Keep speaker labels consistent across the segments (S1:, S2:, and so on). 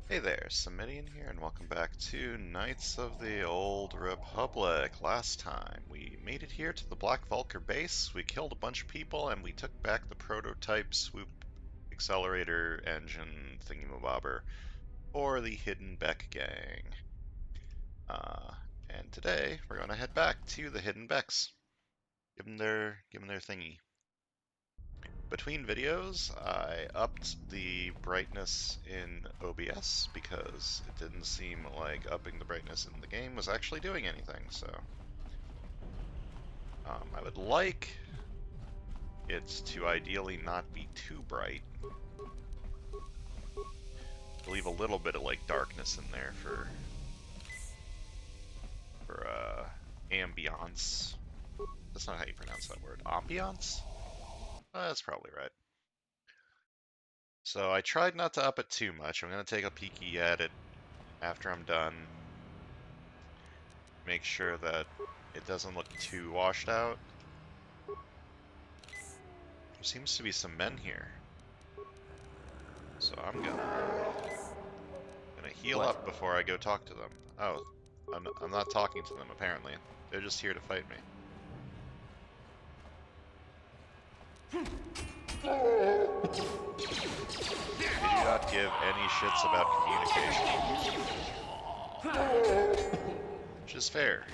S1: Hey there, Samitian here, and welcome back to Knights of the Old Republic. Last time, we made it here to the Black Vulcar base, we killed a bunch of people, and we took back the prototype Swoop accelerator engine thingamabobber for the Hidden Beck gang. Uh, and today, we're going to head back to the Hidden Becks. Give them their thingy. Between videos, I upped the brightness in OBS because it didn't seem like upping the brightness in the game was actually doing anything, so I would like it to ideally not be too bright. Leave a little bit of like darkness in there for ambiance. That's not how you pronounce that word. Ambiance? That's probably right. So I tried not to up it too much. I'm going to take a peeky at it after I'm done. Make sure that it doesn't look too washed out. There seems to be some men here. So I'm gonna heal
S2: What?
S1: up before I go talk to them. Oh, I'm not talking to them apparently. They're just here to fight me. They do not give any shits about communication. Which is fair.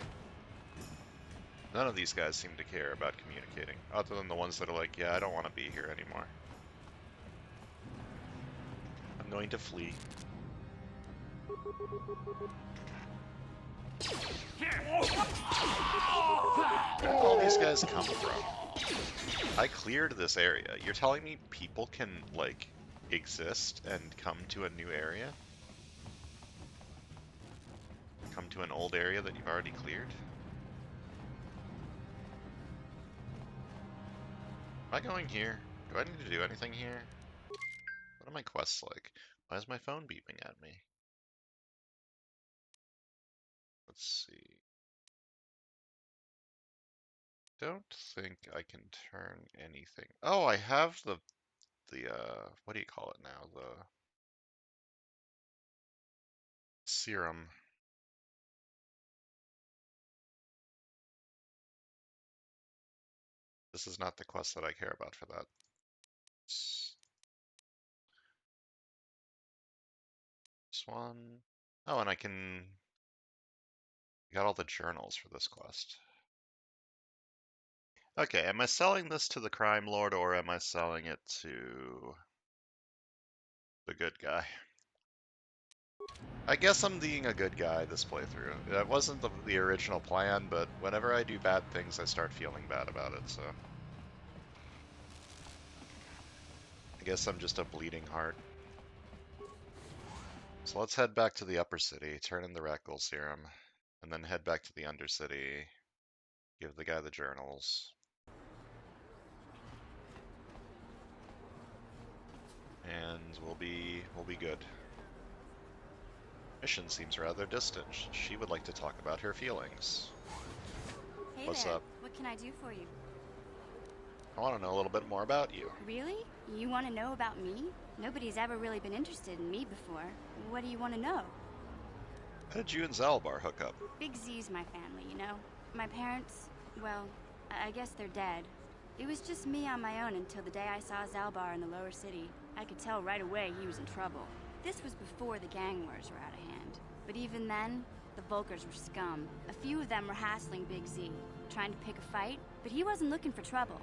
S1: None of these guys seem to care about communicating, other than the ones that are like, yeah, I don't want to be here anymore. I'm going to flee. Where did all these guys come from? I cleared this area. You're telling me people can, like, exist and come to a new area? Come to an old area that you've already cleared? Am I going here? Do I need to do anything here? What are my quests like? Why is my phone beeping at me? Let's see. Don't think I can turn anything. Oh, I have the what do you call it now? The serum. This is not the quest that I care about for that. This one. Oh, and I can got all the journals for this quest. Okay, am I selling this to the crime lord or am I selling it to the good guy? I guess I'm being a good guy this playthrough. That wasn't the original plan, but whenever I do bad things, I start feeling bad about it, so. I guess I'm just a bleeding heart. So let's head back to the upper city, turn in the Rectal serum, and then head back to the undercity, give the guy the journals. And we'll be good. Mission seems rather distant. She would like to talk about her feelings.
S3: Hey
S1: What's
S3: there,
S1: up?
S3: what can I do for you?
S1: I want to know a little bit more about you.
S3: Really? You want to know about me? Nobody's ever really been interested in me before. What do you want to know?
S1: How did you and Zalbar hook up?
S3: Big Z's my family, you know? My parents, well, I guess they're dead. It was just me on my own until the day I saw Zalbar in the lower city. I could tell right away he was in trouble. This was before the gang wars were out of hand. But even then, the Vulcars were scum. A few of them were hassling Big Z, trying to pick a fight, but he wasn't looking for trouble.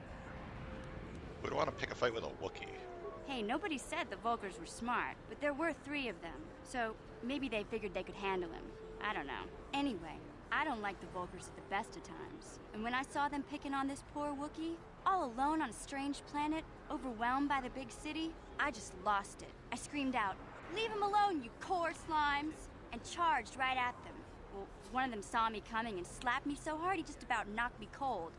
S1: Would want to pick a fight with a Wookiee.
S3: Hey, nobody said the Vulcars were smart, but there were 3 of them, so maybe they figured they could handle him. I don't know. Anyway, I don't like the Vulcars at the best of times. And when I saw them picking on this poor Wookiee, all alone on a strange planet, overwhelmed by the big city, I just lost it. I screamed out, "Leave him alone, you core slimes!" and charged right at them. Well, one of them saw me coming and slapped me so hard he just about knocked me cold.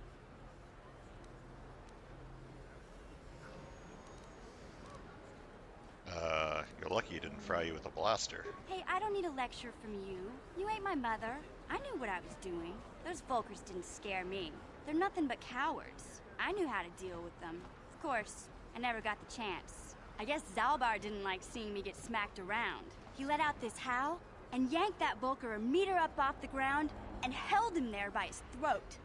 S1: You're lucky he didn't fry you with a blaster.
S3: Hey, I don't need a lecture from you. You ain't my mother. I knew what I was doing. Those Vulcars didn't scare me. They're nothing but cowards. I knew how to deal with them. Of course, I never got the chance. I guess Zalbar didn't like seeing me get smacked around. He let out this howl and yanked that Volker a meter up off the ground and held him there by his throat.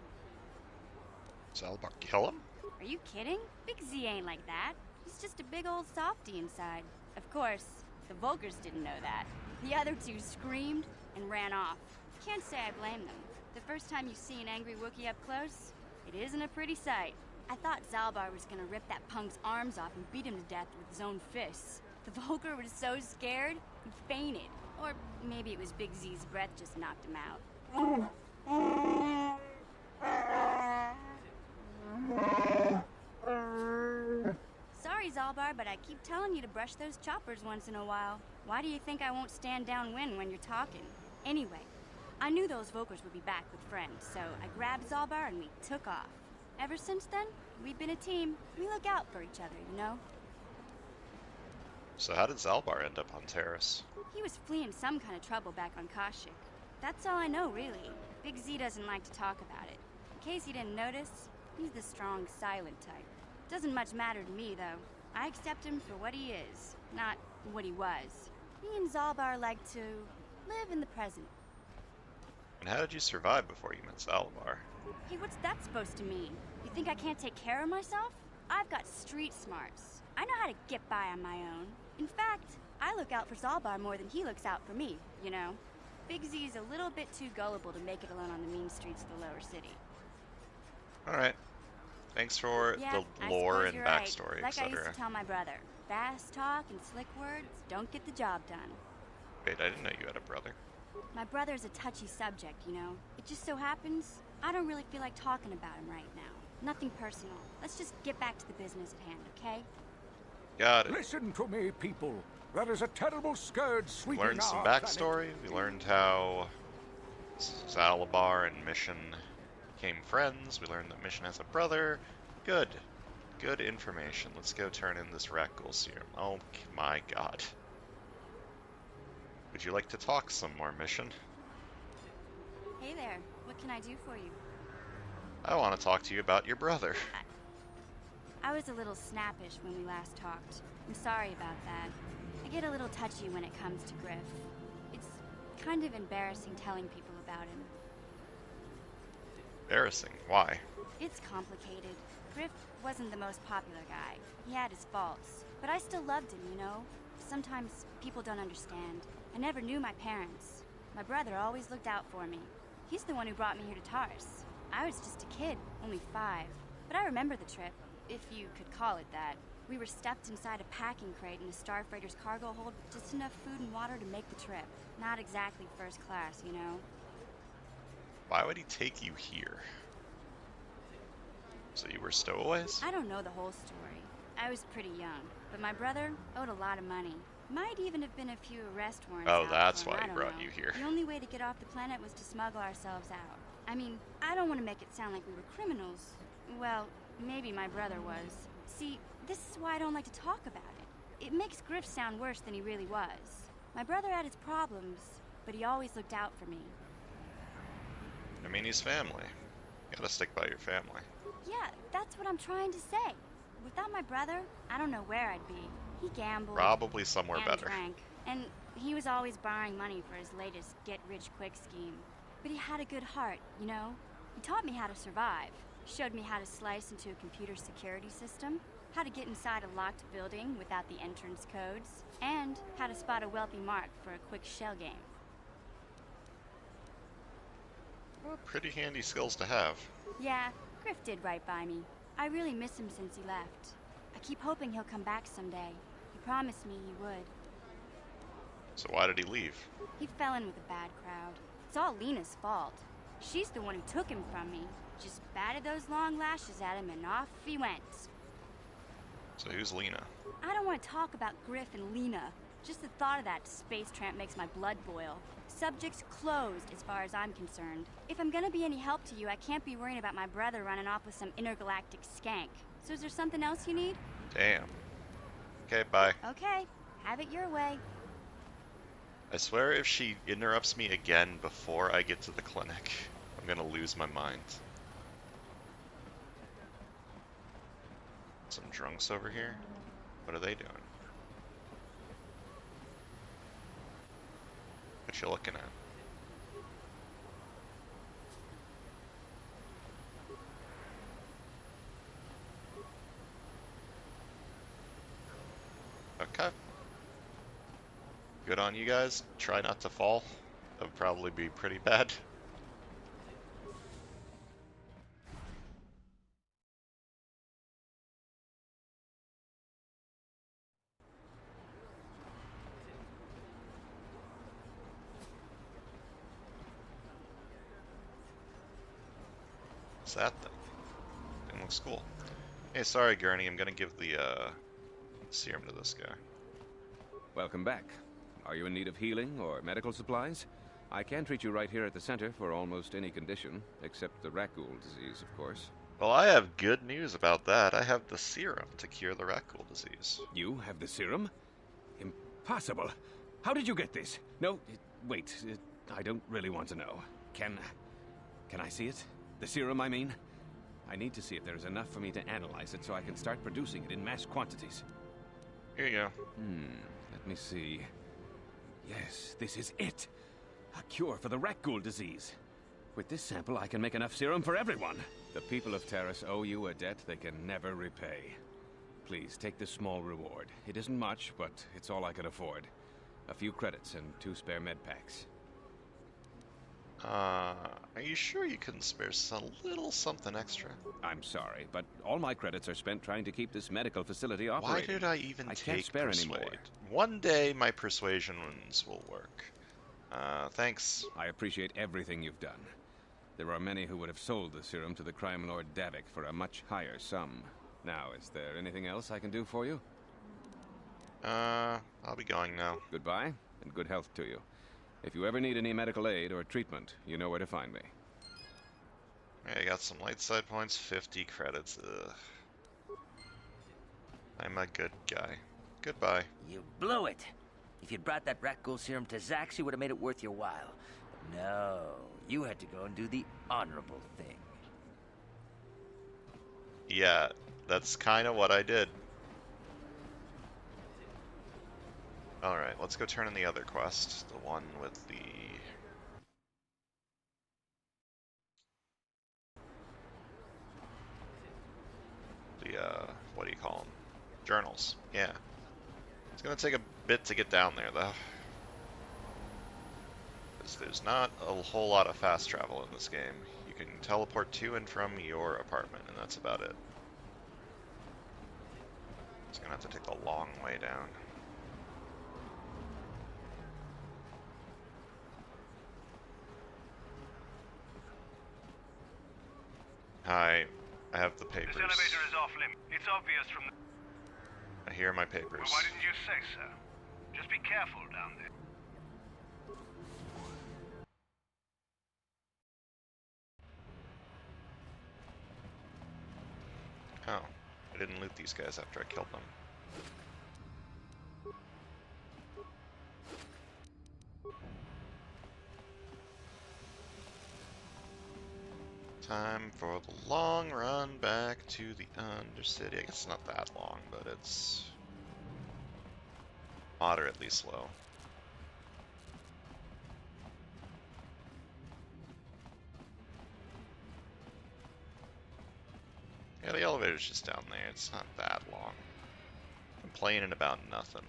S1: Zalbar kill him?
S3: Are you kidding? Big Z ain't like that. He's just a big old softy inside. Of course, the Volkers didn't know that. The other two screamed and ran off. Can't say I blame them. The first time you see an angry Wookiee up close, it isn't a pretty sight. I thought Zalbar was gonna rip that punk's arms off and beat him to death with his own fists. The Volker was so scared, he fainted. Or maybe it was Big Z's breath just knocked him out. Sorry, Zalbar, but I keep telling you to brush those choppers once in a while. Why do you think I won't stand downwind when you're talking? Anyway, I knew those Volkers would be back with friends, so I grabbed Zalbar and we took off. Ever since then, we've been a team. We look out for each other, you know?
S1: So how did Zalbar end up on Terrace?
S3: He was fleeing some kind of trouble back on Kashyyyk. That's all I know, really. Big Z doesn't like to talk about it. In case you didn't notice, he's the strong, silent type. Doesn't much matter to me, though. I accept him for what he is, not what he was. Me and Zalbar like to live in the present.
S1: And how did you survive before you met Zalbar?
S3: Hey, what's that supposed to mean? You think I can't take care of myself? I've got street smarts. I know how to get by on my own. In fact, I look out for Zalbar more than he looks out for me, you know? Big Z's a little bit too gullible to make it alone on the mean streets of the lower city.
S1: Alright. Thanks for
S3: Yeah,
S1: the lore and
S3: you're
S1: backstory,
S3: right. Like I used
S1: etc.
S3: to tell my brother, fast talk and slick words don't get the job done.
S1: Wait, I didn't know you had a brother.
S3: My brother's a touchy subject, you know? It just so happens I don't really feel like talking about him right now. Nothing personal. Let's just get back to the business at hand, okay?
S1: Got it.
S2: Listen to me, people. There is a terrible scourge sweeping
S1: Learned some
S2: our
S1: backstory. We learned how Zalabar and Mission became friends. We learned that Mission has a brother. Good. Good information. Let's go turn in this Rakghoul serum. Oh my god. Would you like to talk some more, Mission?
S3: Hey there. What can I do for you?
S1: I want to talk to you about your brother.
S3: I was a little snappish when we last talked. I'm sorry about that. I get a little touchy when it comes to Griff. It's kind of embarrassing telling people about him.
S1: Embarrassing. Why?
S3: It's complicated. Griff wasn't the most popular guy. He had his faults. But I still loved him, you know? Sometimes people don't understand. I never knew my parents. My brother always looked out for me. He's the one who brought me here to Tars. I was just a kid, only 5. But I remember the trip, if you could call it that. We were stuffed inside a packing crate in a starfreighter's cargo hold with just enough food and water to make the trip. Not exactly first class, you know?
S1: Why would he take you here? So you were stowaways?
S3: I don't know the whole story. I was pretty young, but my brother owed a lot of money. Might even have been a few arrest warrants
S1: Oh,
S3: out
S1: that's
S3: for him,
S1: why
S3: I
S1: he
S3: don't
S1: brought
S3: know.
S1: you here.
S3: The only way to get off the planet was to smuggle ourselves out. I mean, I don't want to make it sound like we were criminals. Well, maybe my brother was. See, this is why I don't like to talk about it. It makes Griff sound worse than he really was. My brother had his problems, but he always looked out for me.
S1: I mean, he's family. You gotta stick by your family.
S3: Yeah, that's what I'm trying to say. Without my brother, I don't know where I'd be. He gambled.
S1: Probably somewhere
S3: and
S1: better.
S3: drank, and he was always borrowing money for his latest get-rich-quick scheme. But he had a good heart, you know? He taught me how to survive. Showed me how to slice into a computer security system, how to get inside a locked building without the entrance codes, and how to spot a wealthy mark for a quick shell game.
S1: Well, pretty handy skills to have.
S3: Yeah, Griff did right by me. I really miss him since he left. I keep hoping he'll come back someday. He promised me he would.
S1: So why did he leave?
S3: He fell in with a bad crowd. It's all Lena's fault. She's the one who took him from me. Just batted those long lashes at him and off he went.
S1: So who's Lena?
S3: I don't want to talk about Griff and Lena. Just the thought of that space tramp makes my blood boil. Subject's closed as far as I'm concerned. If I'm gonna be any help to you, I can't be worrying about my brother running off with some intergalactic skank. So is there something else you need?
S1: Damn. Okay, bye.
S3: Okay, have it your way.
S1: I swear if she interrupts me again before I get to the clinic, I'm gonna lose my mind. Some drunks over here? What are they doing? What you looking at? Okay. Good on you guys. Try not to fall. That would probably be pretty bad. What's that thing? It looks cool. Hey, sorry, Gurney. I'm gonna give the serum to this guy.
S2: Welcome back. Are you in need of healing or medical supplies? I can treat you right here at the center for almost any condition, except the raccoon disease, of course.
S1: Well, I have good news about that. I have the serum to cure the raccoon disease.
S2: You have the serum? Impossible. How did you get this? No, wait. I don't really want to know. Can I see it? The serum, I mean? I need to see if there's enough for me to analyze it so I can start producing it in mass quantities.
S1: Here you go.
S2: Let me see. Yes, this is it. A cure for the raccoon disease. With this sample, I can make enough serum for everyone. The people of Terrace owe you a debt they can never repay. Please, take this small reward. It isn't much, but it's all I can afford. A few credits and 2 spare med packs.
S1: Are you sure you couldn't spare a little something extra?
S2: I'm sorry, but all my credits are spent trying to keep this medical facility
S1: Why
S2: operating.
S1: did I even
S2: I
S1: take
S2: can't spare
S1: persuade?
S2: anymore.
S1: One day my persuasion ones will work. Thanks.
S2: I appreciate everything you've done. There are many who would have sold the serum to the crime lord Davik for a much higher sum. Now, is there anything else I can do for you?
S1: I'll be going now.
S2: Goodbye, and good health to you. If you ever need any medical aid or treatment, you know where to find me.
S1: I got some light side points, 50 credits. Ugh. I'm a good guy. Goodbye.
S4: You blew it. If you'd brought that rat ghoul serum to Zax, you would have made it worth your while. But no, you had to go and do the honorable thing.
S1: Yeah, that's kind of what I did. Alright, let's go turn in the other quest. The one with the... what do you call them? Journals. Yeah. It's gonna take a bit to get down there, though. Because there's not a whole lot of fast travel in this game. You can teleport to and from your apartment, and that's about it. It's gonna have to take the long way down. Hi, I have the papers.
S5: This elevator is off limit. It's obvious from the...
S1: I hear my papers.
S5: Well, why didn't you say so? Just be careful down there.
S1: Oh, I didn't loot these guys after I killed them. Time for the long run back to the Undercity. I guess it's not that long, but it's moderately slow. Yeah, the elevator's just down there. It's not that long. Complaining about nothing.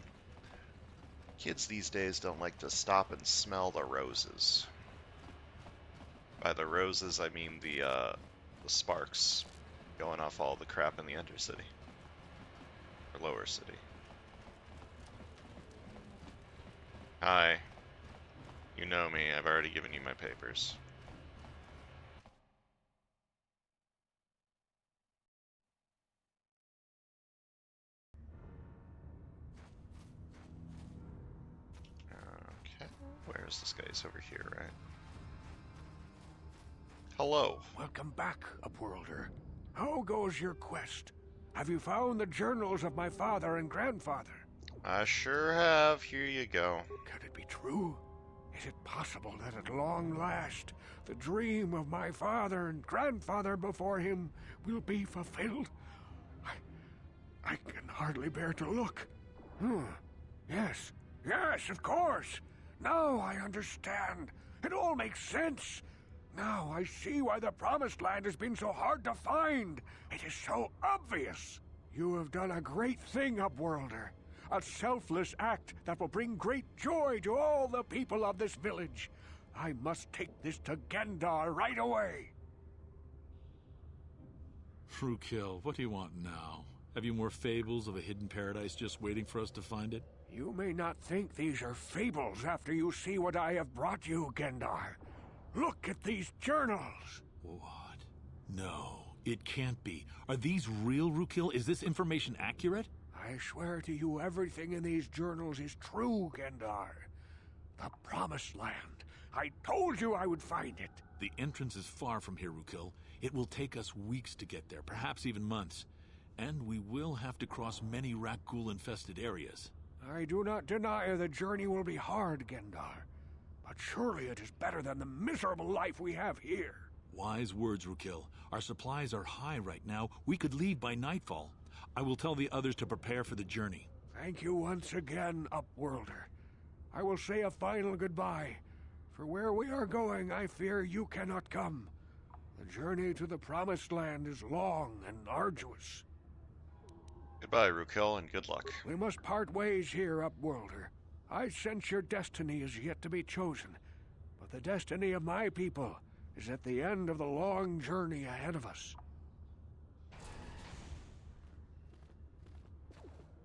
S1: Kids these days don't like to stop and smell the roses. By the roses, I mean the sparks going off all the crap in the Undercity. Or Lower City. Hi. You know me, I've already given you my papers. Okay, where's this guy? He's over here, right? Hello.
S6: Welcome back, Upworlder. How goes your quest? Have you found the journals of my father and grandfather?
S1: I sure have. Here you go.
S6: Can it be true? Is it possible that at long last, the dream of my father and grandfather before him will be fulfilled? I can hardly bear to look. Yes, of course. Now I understand. It all makes sense. Now I see why the Promised Land has been so hard to find. It is so obvious. You have done a great thing, Upworlder. A selfless act that will bring great joy to all the people of this village. I must take this to Gendar right away.
S7: Frukill, what do you want now? Have you more fables of a hidden paradise just waiting for us to find it?
S6: You may not think these are fables after you see what I have brought you, Gendar. Look at these journals.
S7: What? No, it can't be. Are these real, Rukill? Is this information accurate?
S6: I swear to you everything in these journals is true, Gendar. The Promised Land. I told you I would find it.
S7: The entrance is far from here, Rukill. It will take us weeks to get there, perhaps even months. And we will have to cross many Rakghoul-infested areas.
S6: I do not deny the journey will be hard, Gendar. But surely it is better than the miserable life we have here.
S7: Wise words, Rukill. Our supplies are high right now. We could leave by nightfall. I will tell the others to prepare for the journey.
S6: Thank you once again, Upworlder. I will say a final goodbye. For where we are going, I fear you cannot come. The journey to the Promised Land is long and arduous.
S1: Goodbye, Rukill, and good luck.
S6: We must part ways here, Upworlder. I sense your destiny is yet to be chosen, but the destiny of my people is at the end of the long journey ahead of us.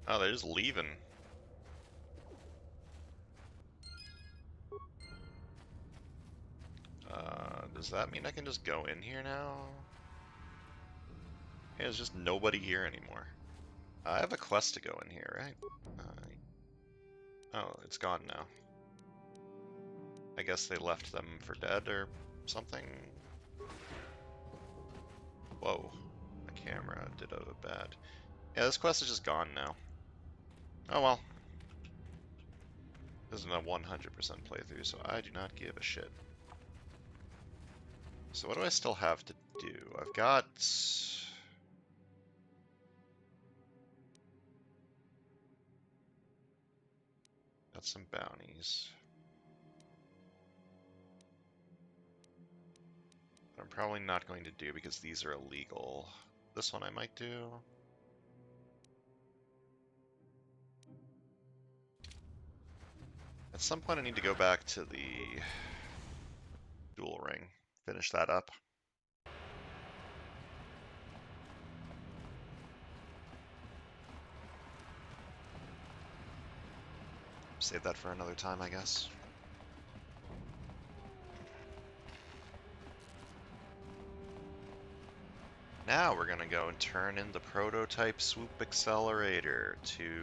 S1: Oh, they're just leaving. Does that mean I can just go in here now? Yeah, there's just nobody here anymore. I have a quest to go in here, right? Oh, it's gone now. I guess they left them for dead or something. Whoa, my camera did a bad. Yeah, this quest is just gone now. Oh well. This isn't a 100% playthrough, so I do not give a shit. So what do I still have to do? I've got... got some bounties. I'm probably not going to do because these are illegal. This one I might do. At some point I need to go back to the duel ring. Finish that up. Save that for another time, I guess. Now we're gonna go and turn in the prototype Swoop accelerator to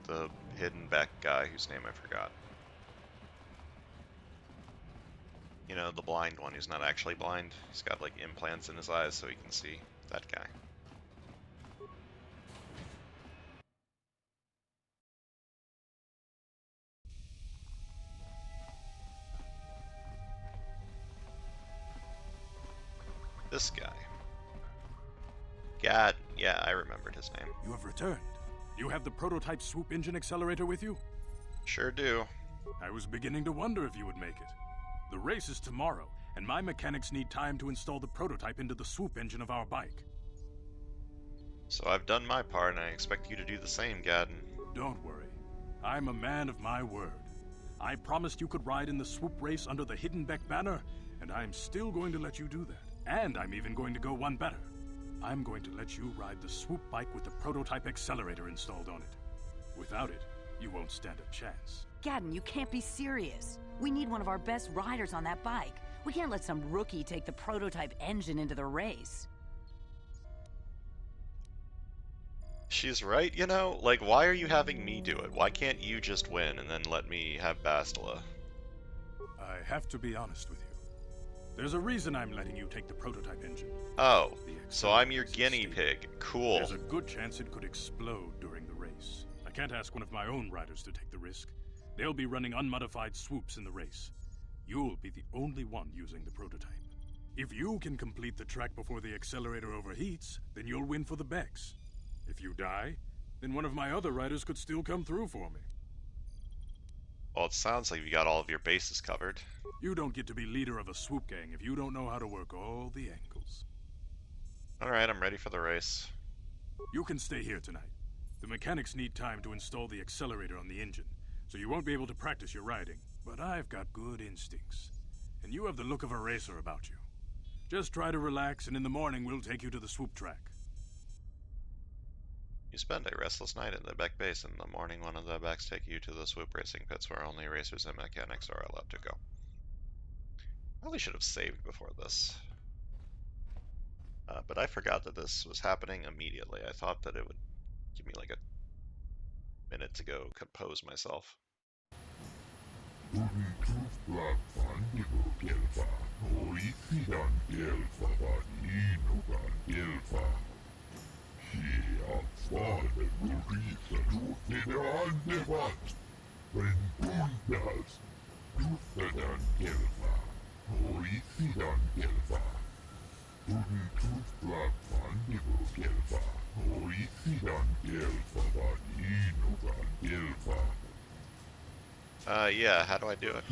S1: the hidden Beck guy whose name I forgot. You know, the blind one who's not actually blind. He's got like implants in his eyes so he can see. That guy. This guy. Gad, yeah, I remembered his name.
S8: You have returned. You have the prototype Swoop engine accelerator with you?
S1: Sure do.
S8: I was beginning to wonder if you would make it. The race is tomorrow, and my mechanics need time to install the prototype into the Swoop engine of our bike.
S1: So I've done my part, and I expect you to do the same, Gadden.
S8: Don't worry. I'm a man of my word. I promised you could ride in the Swoop race under the Hidden Beck banner, and I'm still going to let you do that. And I'm even going to go one better. I'm going to let you ride the Swoop bike with the prototype accelerator installed on it. Without it, you won't stand a chance.
S9: Gadden, you can't be serious. We need one of our best riders on that bike. We can't let some rookie take the prototype engine into the race.
S1: She's right, you know? Like, why are you having me do it? Why can't you just win and then let me have Bastila?
S8: I have to be honest with you. There's a reason I'm letting you take the prototype engine.
S1: Oh, so I'm your guinea pig. Cool.
S8: There's a good chance it could explode during the race. I can't ask one of my own riders to take the risk. They'll be running unmodified swoops in the race. You'll be the only one using the prototype. If you can complete the track before the accelerator overheats, then you'll win for the Becks. If you die, then one of my other riders could still come through for me.
S1: Well, it sounds like you got all of your bases covered.
S8: You don't get to be leader of a swoop gang if you don't know how to work all the angles.
S1: Alright, I'm ready for the race.
S8: You can stay here tonight. The mechanics need time to install the accelerator on the engine, so you won't be able to practice your riding. But I've got good instincts, and you have the look of a racer about you. Just try to relax, and in the morning we'll take you to the swoop track.
S1: You spend a restless night in the back base. In the morning, one of the backs take you to the swoop racing pits where only racers and mechanics are allowed to go. Probably should have saved before this. But I forgot that this was happening immediately. I thought that it would give me like a minute to go compose myself. Yeah, how do I do it?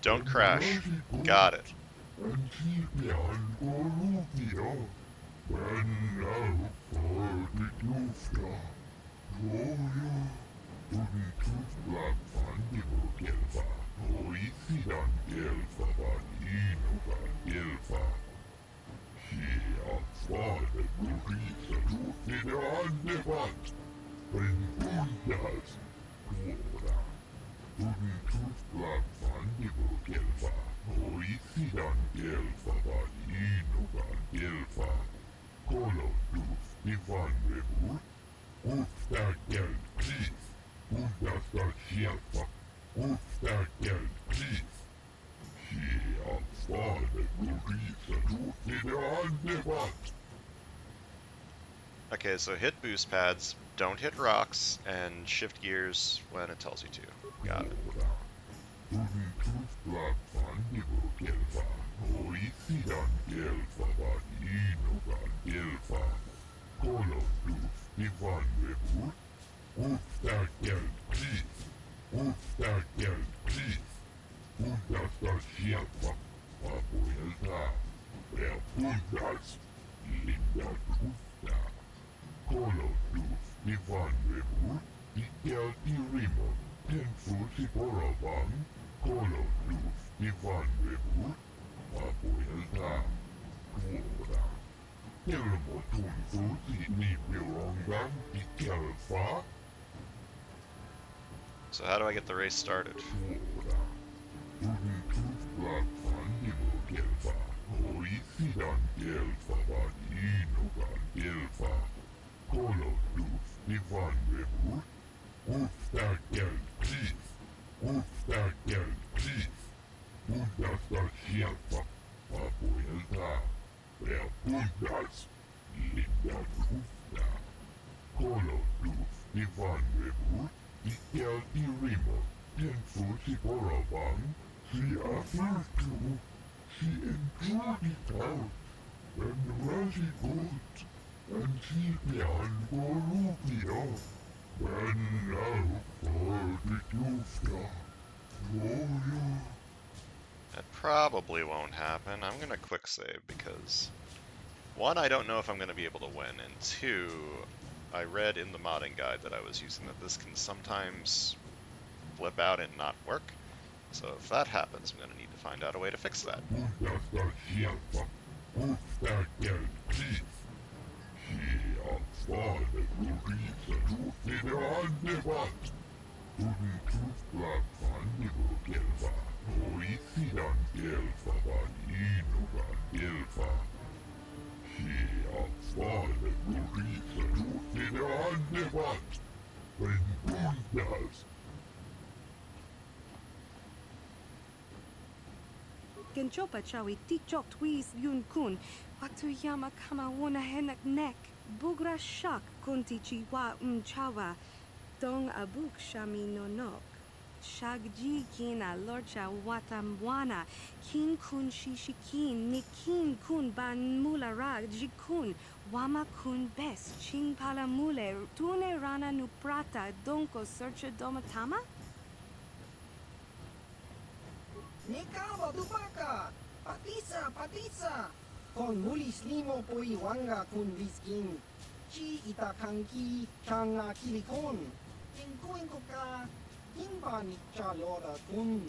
S1: Don't crash. Got it. Okay, so hit boost pads, don't hit rocks, and shift gears when it tells you to. Got it. So how do I get the race started? That probably won't happen. I'm gonna quick save because, one, I don't know if I'm gonna be able to win, and two, I read in the modding guide that I was using that this can sometimes flip out and not work. So if that happens, I'm gonna need to find out a way to fix that.
S10: Genchopa chawi tichok twis yun kun. Watuyama kama wona henak nek. Bugra shak kunti chiwa chawa. Dong abuk shami nonok. Shagji kina lorcha watamwana. Kin kun shishikin. Nikin kun ban mulara jikun. Wama kun bes ching palamule tune rana nu prata donko searcha domatama?
S11: Nikawa dupaka! Patisa! Kon mulis limo po iwanga kun viskin. Chi itakanki changa kilikon. Inkuin ko ka, hinba ni chalora kun.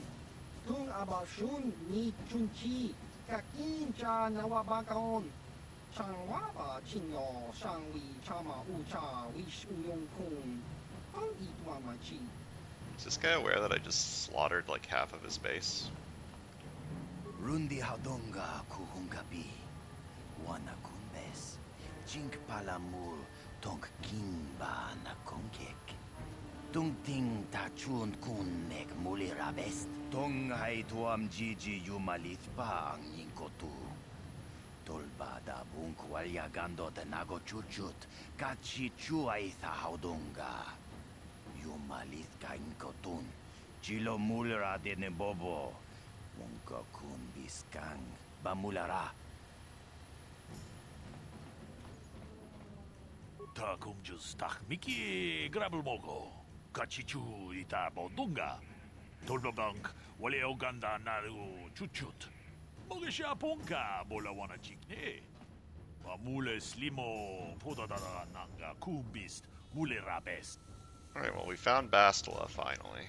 S11: Tung abashun ni chunchi, kakin cha nawabakaon. Changwaba chinyo, shangwi chama ucha, wish uyong kun. Ang itwama chi.
S1: Is this guy aware that I just slaughtered like half of his base?
S4: Rundi Haudonga Kuhungabi. Wana Kumbes. Jink Palamul Tonk Kimba Nakonkek. Tung Ting Tachun Kunnek Mulirabest. Tong Hai Tuam Gigi Yumalithpa Ang Yinkotu. Tolbada Bunkwalya Gando de Nago Chuchut. Kachi Chuaitha Haudonga. Yumalith Kainkotun. Chilo Mulra de Nebobo. Munka kun biskang bamulara.
S7: Ta kumjus tak miki grabel mogo. Kachichu ita bodunga. Tolbabank wale oganda naru chuchut. Mogesha ponka bolawana chikne. Mule slimo podadada nanga kumbist mule rabest.
S1: Alright, well we found Bastila finally.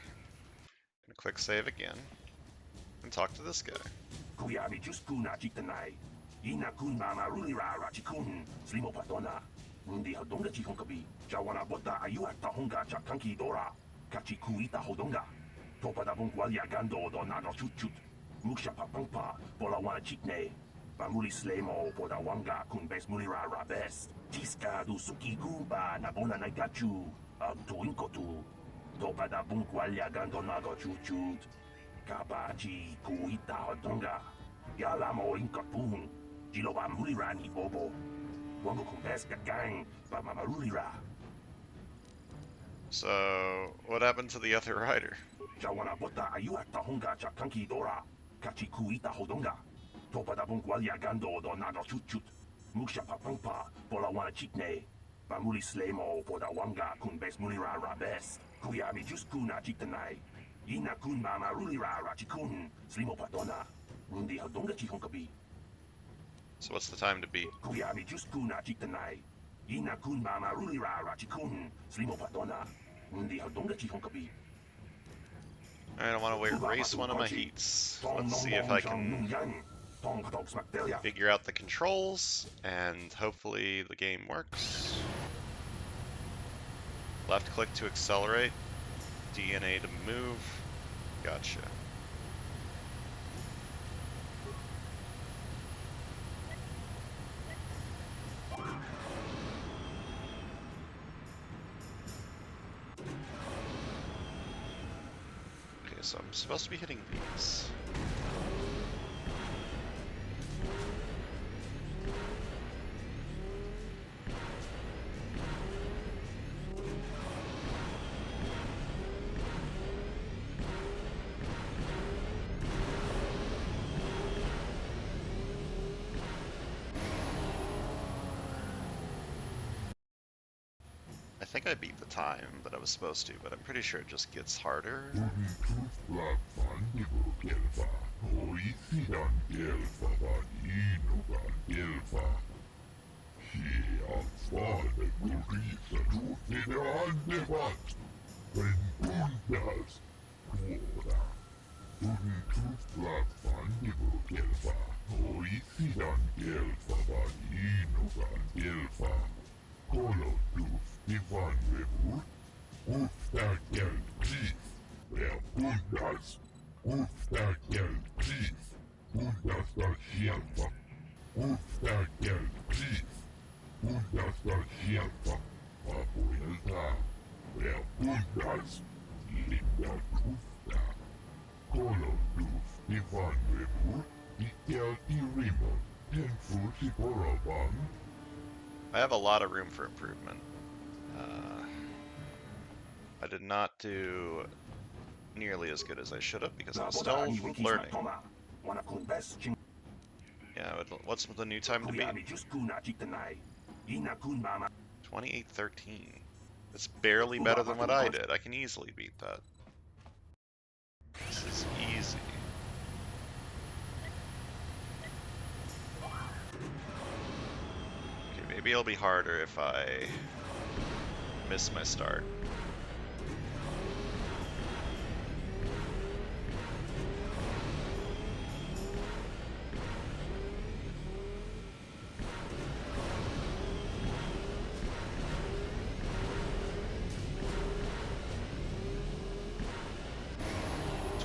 S1: Gonna quick save again. And talk to this guy.
S12: Kuyabi just kuna chitanai. Ina kun mama rulira rachikun. Slimo patona. Mundi hodonga chikonkabi. Jawana bota ayuata honga chakanki dora. Kachi kuita hodonga. Topada bunkwalya gando do nano chuchut. Muksha papangpa. Bola wana chikne. Bamuli slemo poda wanga kun bes mulira rabes. Tiska du suki kumba na bona nagachu. Tuinkotu. Topada bunkwalya gando nago chuchut. Kabachi kuita hodonga. Yalamo inkatun. Jiloba mulirani bobo. Wango kumbeska gang. Bamamarulira.
S1: So, what happened to the other rider?
S12: Jawana bota ayuata honga chakanki dora. Kachi kuita hodonga. Topada bunkwalya gando do nano chuchut. Muksha papangpa. Bola wana chikne. Bamuli slemo poda wanga kun bes mulira rabes. Kuyami just kuna chitanai. Ina kun mama rulira rachikun. Slimo patona. Mundi hodonga chihonkabi.
S1: So what's the time to beat?
S12: Kuyami just kuna chitanai. Ina kun mama rulira rachikun. Slimo patona. Mundi hodonga chihonkabi.
S1: Alright, I want to race one of my heats. Let's see if I can figure out the controls, and hopefully the game works. Left click to accelerate, DNA to move. Gotcha. Okay, so I'm supposed to be hitting these. I think I beat the time that I was supposed to, but I'm pretty sure it just gets harder. I have a lot of room for improvement. I did not do nearly as good as I should have because I'm still learning. Yeah, what's the new time to beat?
S12: Inakun mama.
S1: 2813. It's barely better than what I did. I can easily beat that. This is easy. Okay, maybe it'll be harder if I miss my start.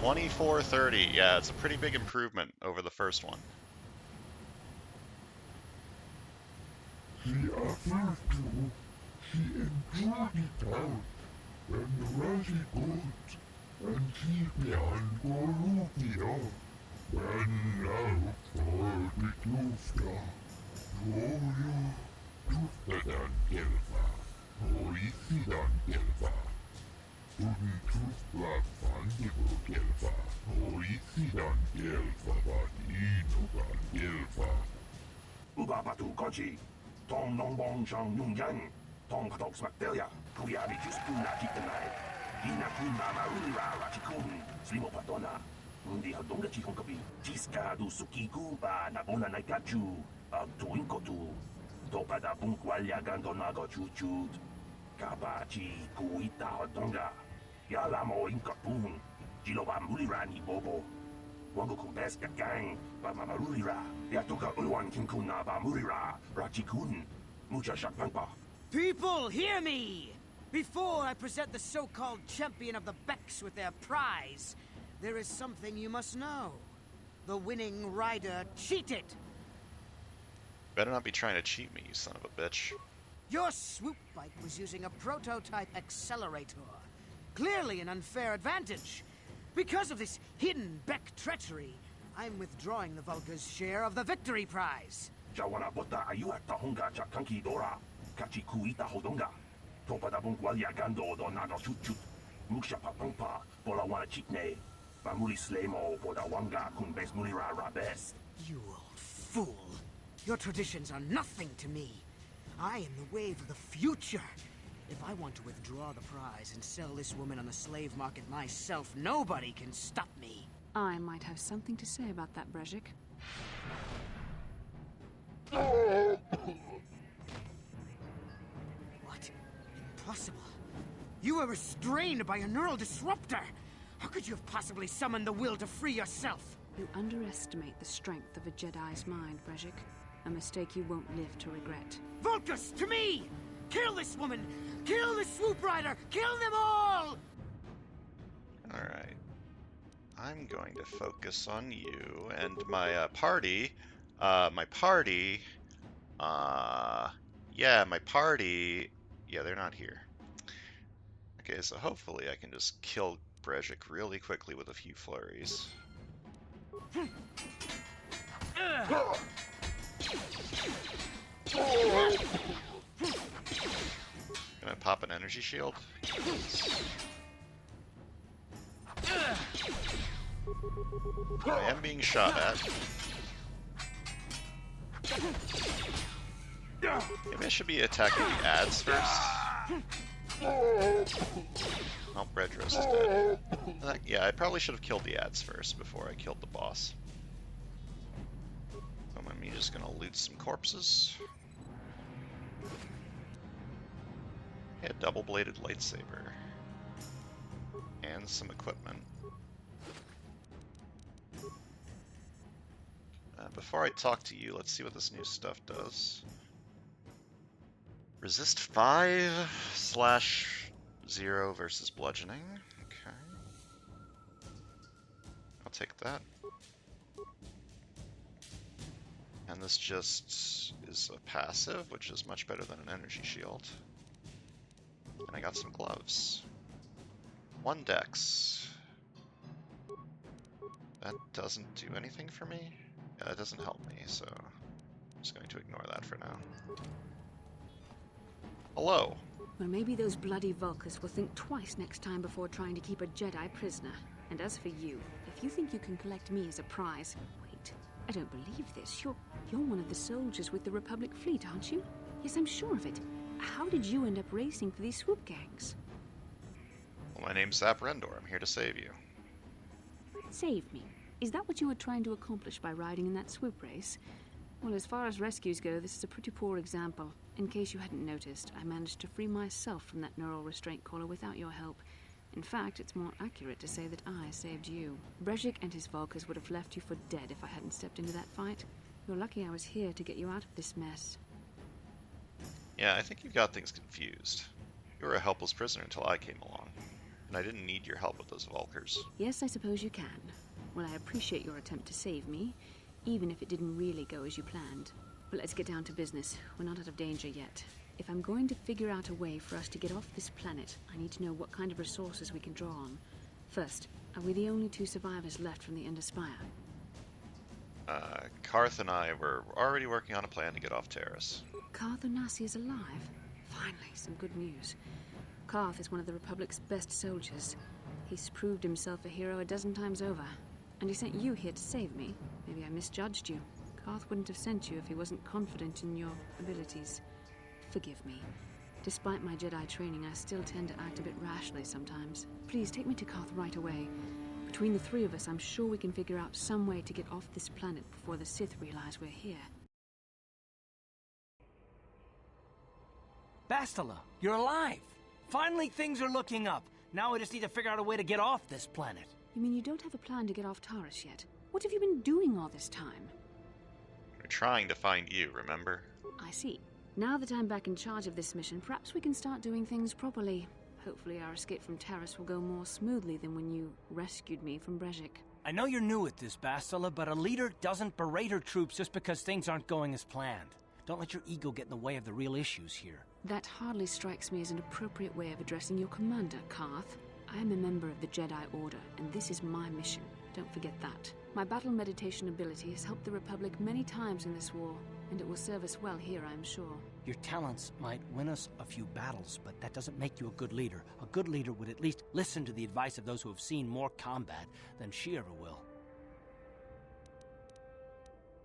S1: $24.30. Yeah, it's a pretty big improvement over the first one.
S13: She offered to, she enjoyed it out, and Rosie good, and keep me on Gorupia, when now for the Tufta, Royo, Tuftadan Gelva, Oisidan Gelva, Tufla Fandigo Gelva, Oisidan Gelva, Vadinogan Gelva.
S12: Ubapatu Kochi. Tom non bon chang yung yang. Tom katok smaktelia. Kuya bichus kuna chitanai. Ina kun mama ulira rachikun. Slimo patona. Undi hadonga chikon kapi. Chiska du sukiku ba nabona naikachu. Ag tuin kotu. Topa da bunkwalya gando nago chuchut. Kaba chi kuita hadonga. Yalamo inkapun. Jiloba mulira ni bobo. Wango kumbes gang, ba mamarulira, yatoka ulwan kinkuna ba murira, rachikun, mucha shakpampa.
S14: People, hear me! Before I present the so-called champion of the Becks with their prize, there is something you must know. The winning rider cheated.
S1: Better not be trying to cheat me, you son of a bitch.
S14: Your swoop bike was using a prototype accelerator. Clearly an unfair advantage. Because of this hidden Beck treachery, I'm withdrawing the Vulgar's share of the victory prize.
S12: Jawana bota ayuata honga chakanki dora, kachi kuita hodonga. Topa da bunkwalya gando do nago chuchut. Muksha papampa, bola wana chitne. Bamuli slemo boda wanga kumbes mulira rabes.
S14: You old fool. Your traditions are nothing to me. I am the wave of the future. If I want to withdraw the prize and sell this woman on the slave market myself, nobody can stop me.
S15: I might have something to say about that, Brezhik.
S14: What? Impossible. You were restrained by a neural disruptor. How could you have possibly summoned the will to free yourself?
S15: You underestimate the strength of a Jedi's mind, Brezhik. A mistake you won't live to regret.
S14: Vulcus, to me! Kill this woman! Kill the Swoop Rider! Kill them all!
S1: Alright. I'm going to focus on you and my party. Yeah, my party. Yeah, they're not here. Okay, so hopefully I can just kill Brezhik really quickly with a few flurries. Gonna pop an energy shield. I am being shot at. Maybe I should be attacking the ads first. Oh, Redrose is dead. Yeah, I probably should have killed the ads first before I killed the boss. I'm just gonna loot some corpses. Yeah, double-bladed lightsaber. And some equipment. Before I talk to you, let's see what this new stuff does. Resist 5/0 versus bludgeoning. Okay. I'll take that. And this just is a passive, which is much better than an energy shield. And I got some gloves. 1 dex. That doesn't do anything for me? Yeah, that doesn't help me, so I'm just going to ignore that for now. Hello.
S15: Well, maybe those bloody Vulcans will think twice next time before trying to keep a Jedi prisoner. And as for you, if you think you can collect me as a prize... Wait, I don't believe this. You're one of the soldiers with the Republic fleet, aren't you? Yes, I'm sure of it. How did you end up racing for these swoop gangs?
S1: Well, my name's Zap Rendor. I'm here to save you.
S15: Save me. Is that what you were trying to accomplish by riding in that swoop race? Well, as far as rescues go, this is a pretty poor example. In case you hadn't noticed, I managed to free myself from that neural restraint collar without your help. In fact, it's more accurate to say that I saved you. Brezhik and his Volkers would have left you for dead if I hadn't stepped into that fight. You're lucky I was here to get you out of this mess.
S1: Yeah, I think you've got things confused. You were a helpless prisoner until I came along, and I didn't need your help with those Volkers.
S15: Yes, I suppose you can. Well, I appreciate your attempt to save me, even if it didn't really go as you planned. But let's get down to business. We're not out of danger yet. If I'm going to figure out a way for us to get off this planet, I need to know what kind of resources we can draw on. First, are we the only two survivors left from the Ender Spire?
S1: Karth and I were already working on a plan to get off Terrace.
S15: Karth Onasi is alive. Finally, some good news. Karth is one of the Republic's best soldiers. He's proved himself a hero a dozen times over. And he sent you here to save me. Maybe I misjudged you. Karth wouldn't have sent you if he wasn't confident in your abilities. Forgive me. Despite my Jedi training, I still tend to act a bit rashly sometimes. Please, take me to Karth right away. Between the three of us, I'm sure we can figure out some way to get off this planet before the Sith realize we're here.
S16: Bastila, you're alive! Finally, things are looking up. Now we just need to figure out a way to get off this planet.
S15: You mean you don't have a plan to get off Taurus yet? What have you been doing all this time?
S1: We're trying to find you, remember?
S15: I see. Now that I'm back in charge of this mission, perhaps we can start doing things properly. Hopefully our escape from Taurus will go more smoothly than when you rescued me from Brezhik.
S16: I know you're new at this, Bastila, but a leader doesn't berate her troops just because things aren't going as planned. Don't let your ego get in the way of the real issues here.
S15: That hardly strikes me as an appropriate way of addressing your commander, Karth. I am a member of the Jedi Order, and this is my mission. Don't forget that. My battle meditation ability has helped the Republic many times in this war, and it will serve us well here, I'm sure.
S16: Your talents might win us a few battles, but that doesn't make you a good leader. A good leader would at least listen to the advice of those who have seen more combat than she ever will.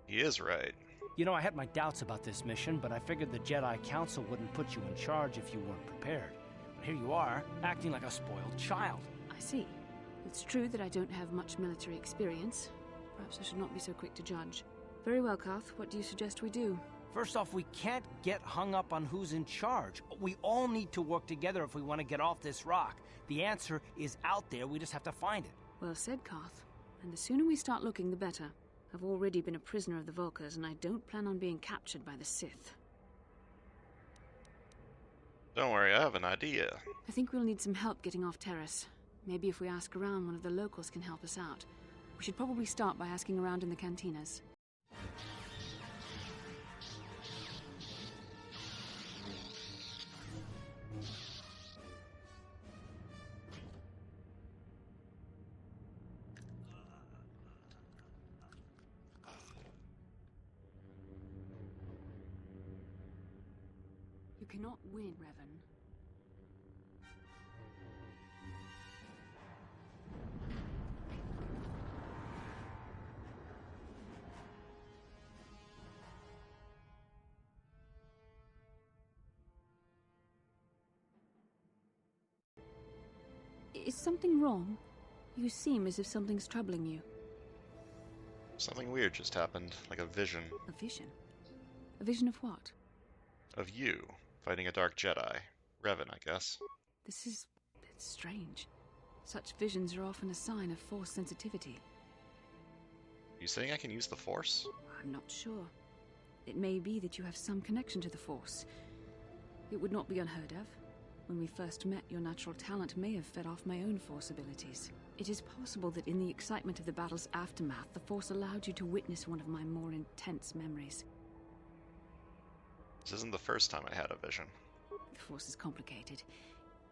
S1: He is right.
S16: You know, I had my doubts about this mission, but I figured the Jedi Council wouldn't put you in charge if you weren't prepared. But here you are, acting like a spoiled child.
S15: I see. It's true that I don't have much military experience. Perhaps I should not be so quick to judge. Very well, Karth. What do you suggest we do?
S16: First off, we can't get hung up on who's in charge. We all need to work together if we want to get off this rock. The answer is out there, we just have to find it.
S15: Well said, Karth. And the sooner we start looking, the better. I've already been a prisoner of the Volkers, and I don't plan on being captured by the Sith.
S1: Don't worry, I have an idea.
S15: I think we'll need some help getting off Terrace. Maybe if we ask around, one of the locals can help us out. We should probably start by asking around in the cantinas. You cannot win, Revan. Is something wrong? You seem as if something's troubling you.
S1: Something weird just happened, like a vision.
S15: A vision? A vision of what?
S1: Of you, fighting a dark Jedi. Revan, I guess.
S15: This is strange. Such visions are often a sign of Force sensitivity.
S1: You saying I can use the Force?
S15: I'm not sure. It may be that you have some connection to the Force. It would not be unheard of. When we first met, your natural talent may have fed off my own Force abilities. It is possible that in the excitement of the battle's aftermath, the Force allowed you to witness one of my more intense memories.
S1: This isn't the first time I had a vision.
S15: The Force is complicated.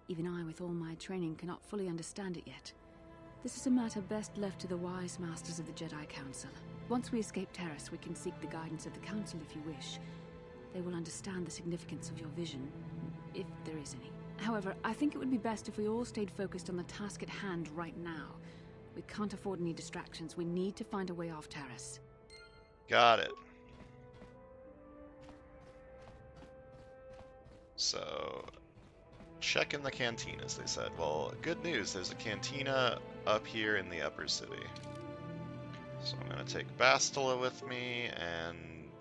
S15: Even I, with all my training, cannot fully understand it yet. This is a matter best left to the wise masters of the Jedi Council. Once we escape Terrace, we can seek the guidance of the Council if you wish. They will understand the significance of your vision, if there is any. However, I think it would be best if we all stayed focused on the task at hand right now. We can't afford any distractions. We need to find a way off Terrace.
S1: Got it. So, check in the cantinas, they said. Well, good news, there's a cantina up here in the upper city. So I'm gonna take Bastila with me, and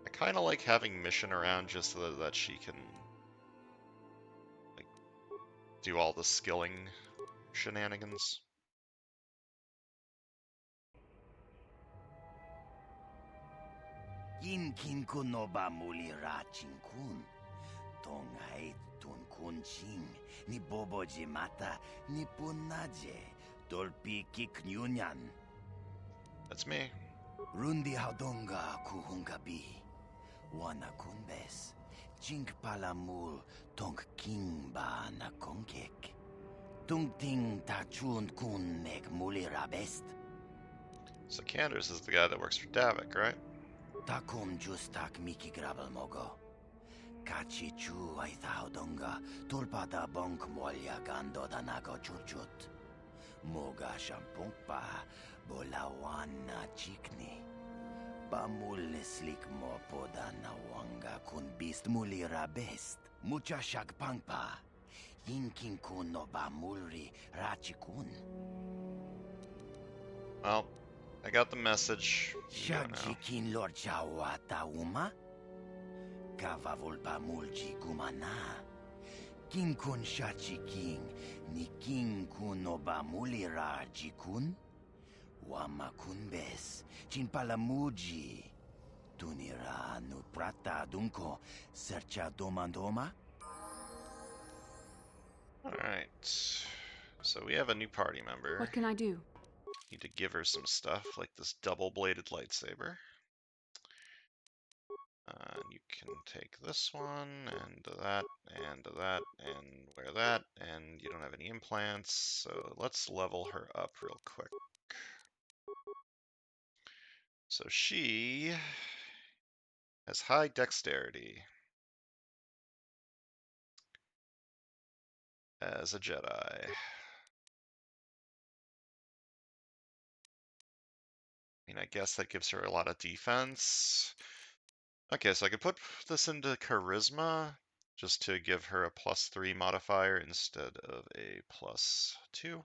S1: I kind of like having Mission around just so that she can like do all the skilling shenanigans.
S4: Kin kun no ba muli ra chin kun. Tong hai tun kun ching. Ni bobo jimata ni punaje. Dolpi kik nyunyan.
S1: That's me.
S4: Rundi haudonga kuhungabi. Wana kunbes. Chink palamul tong king ba na konkek. Tung ting ta chun kun nek muli rabest.
S1: So Canders is the guy that works for Davik, right?
S4: Takum justak miki grabel mogo. Kachi chu ay haudonga tulpada bonk molya gando danago churchut. Moga shampungpa bolawana chikni. Bamul slik mo poda na wanga kun bist muli rabest. Mucha shagpangpa. Hinkin kun no bamulri rachikun.
S1: Well, I got the message.
S4: Shagjikin lord chawata uma? Kavavul bamulji gumana. King kun shachiking ni king kun no bamuli rajikun? Wama kunbes, chin palamuji. Tunira nu prata dunko, sercha domandoma?
S1: Alright. So we have a new party member.
S15: What can I do?
S1: Need to give her some stuff, like this double-bladed lightsaber. You can take this one, and that, and that, and wear that, and you don't have any implants, so let's level her up real quick. So she has high dexterity as a Jedi. I mean, I guess that gives her a lot of defense. Okay, so I could put this into Charisma just to give her a +3 modifier instead of a +2.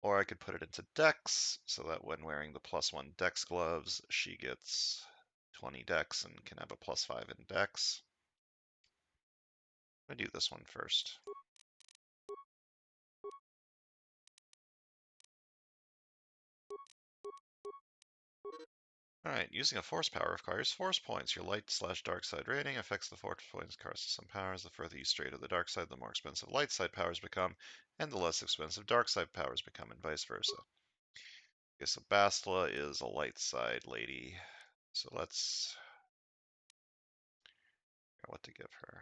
S1: Or I could put it into Dex so that when wearing the +1 Dex gloves, she gets 20 Dex and can have a +5 in Dex. I'm gonna do this one first. Alright, using a force power requires force points. Your light/dark side rating affects the force points cost of some powers. The further you stray to the dark side, the more expensive light side powers become, and the less expensive dark side powers become, and vice versa. Okay, so Bastila is a light side lady. So let's figure out what to give her.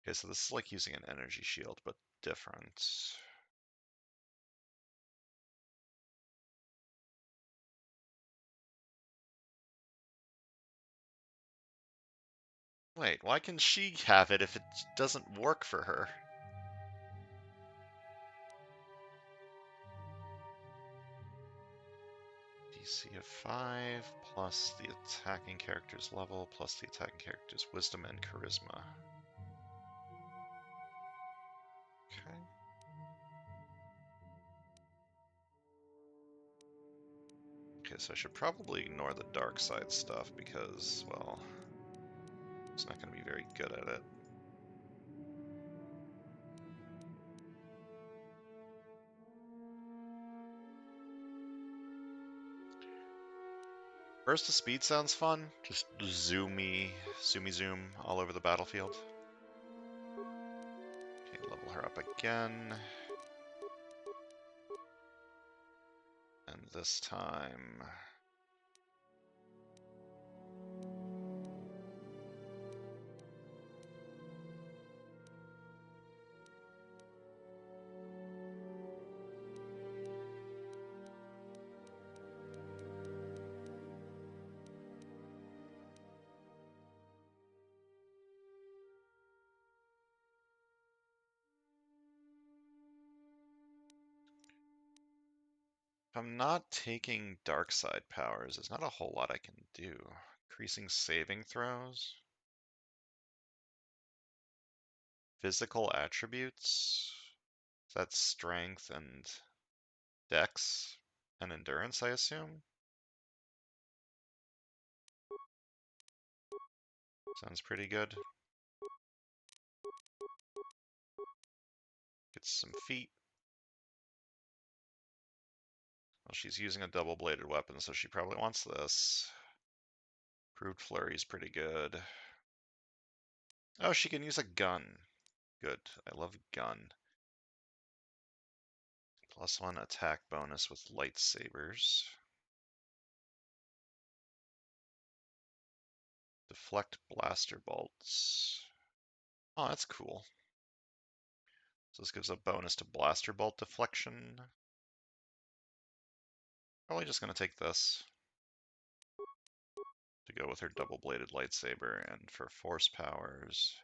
S1: Okay, so this is like using an energy shield, but different. Wait, why can she have it if it doesn't work for her? DC of 5, plus the attacking character's level, plus the attacking character's wisdom and charisma. Okay. Okay, so I should probably ignore the dark side stuff because, well, it's not going to be very good at it. Burst of speed sounds fun. Just zoom all over the battlefield. Okay, level her up again. And this time... If I'm not taking dark side powers, there's not a whole lot I can do. Increasing saving throws. Physical attributes. That's strength and dex and endurance, I assume. Sounds pretty good. Get some feet. Well, she's using a double-bladed weapon, so she probably wants this. Proved flurry's pretty good. Oh, she can use a gun. Good. I love gun. +1 attack bonus with lightsabers. Deflect blaster bolts. Oh, that's cool. So this gives a bonus to blaster bolt deflection. Probably just going to take this to go with her double-bladed lightsaber, and for force powers.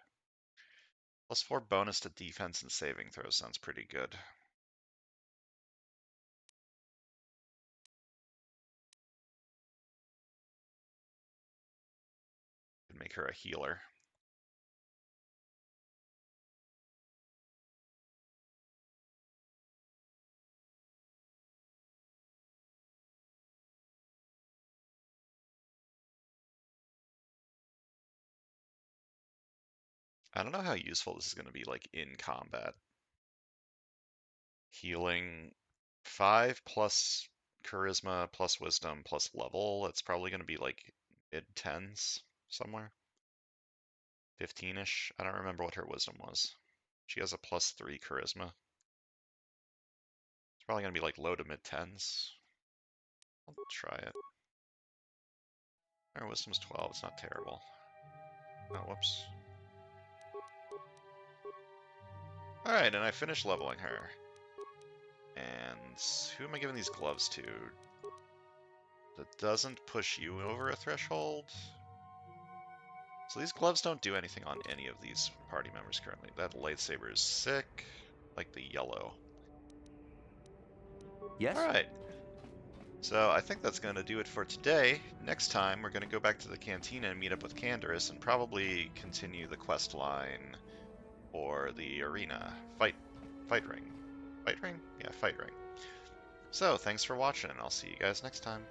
S1: +4 bonus to defense and saving throws sounds pretty good. Could make her a healer. I don't know how useful this is going to be like in combat. Healing 5 plus charisma plus wisdom plus level. It's probably going to be like mid-10s somewhere. 15-ish. I don't remember what her wisdom was. She has a +3 charisma. It's probably going to be like low to mid-10s. I'll try it. Her wisdom's 12. It's not terrible. Oh, whoops. Alright, and I finished leveling her. And who am I giving these gloves to? That doesn't push you over a threshold? So these gloves don't do anything on any of these party members currently. That lightsaber is sick. Like the yellow.
S17: Yes?
S1: Alright. So I think that's going to do it for today. Next time, we're going to go back to the cantina and meet up with Canderous and probably continue the quest line or the arena. Fight ring. Fight ring? Yeah, fight ring. So, thanks for watching, and I'll see you guys next time.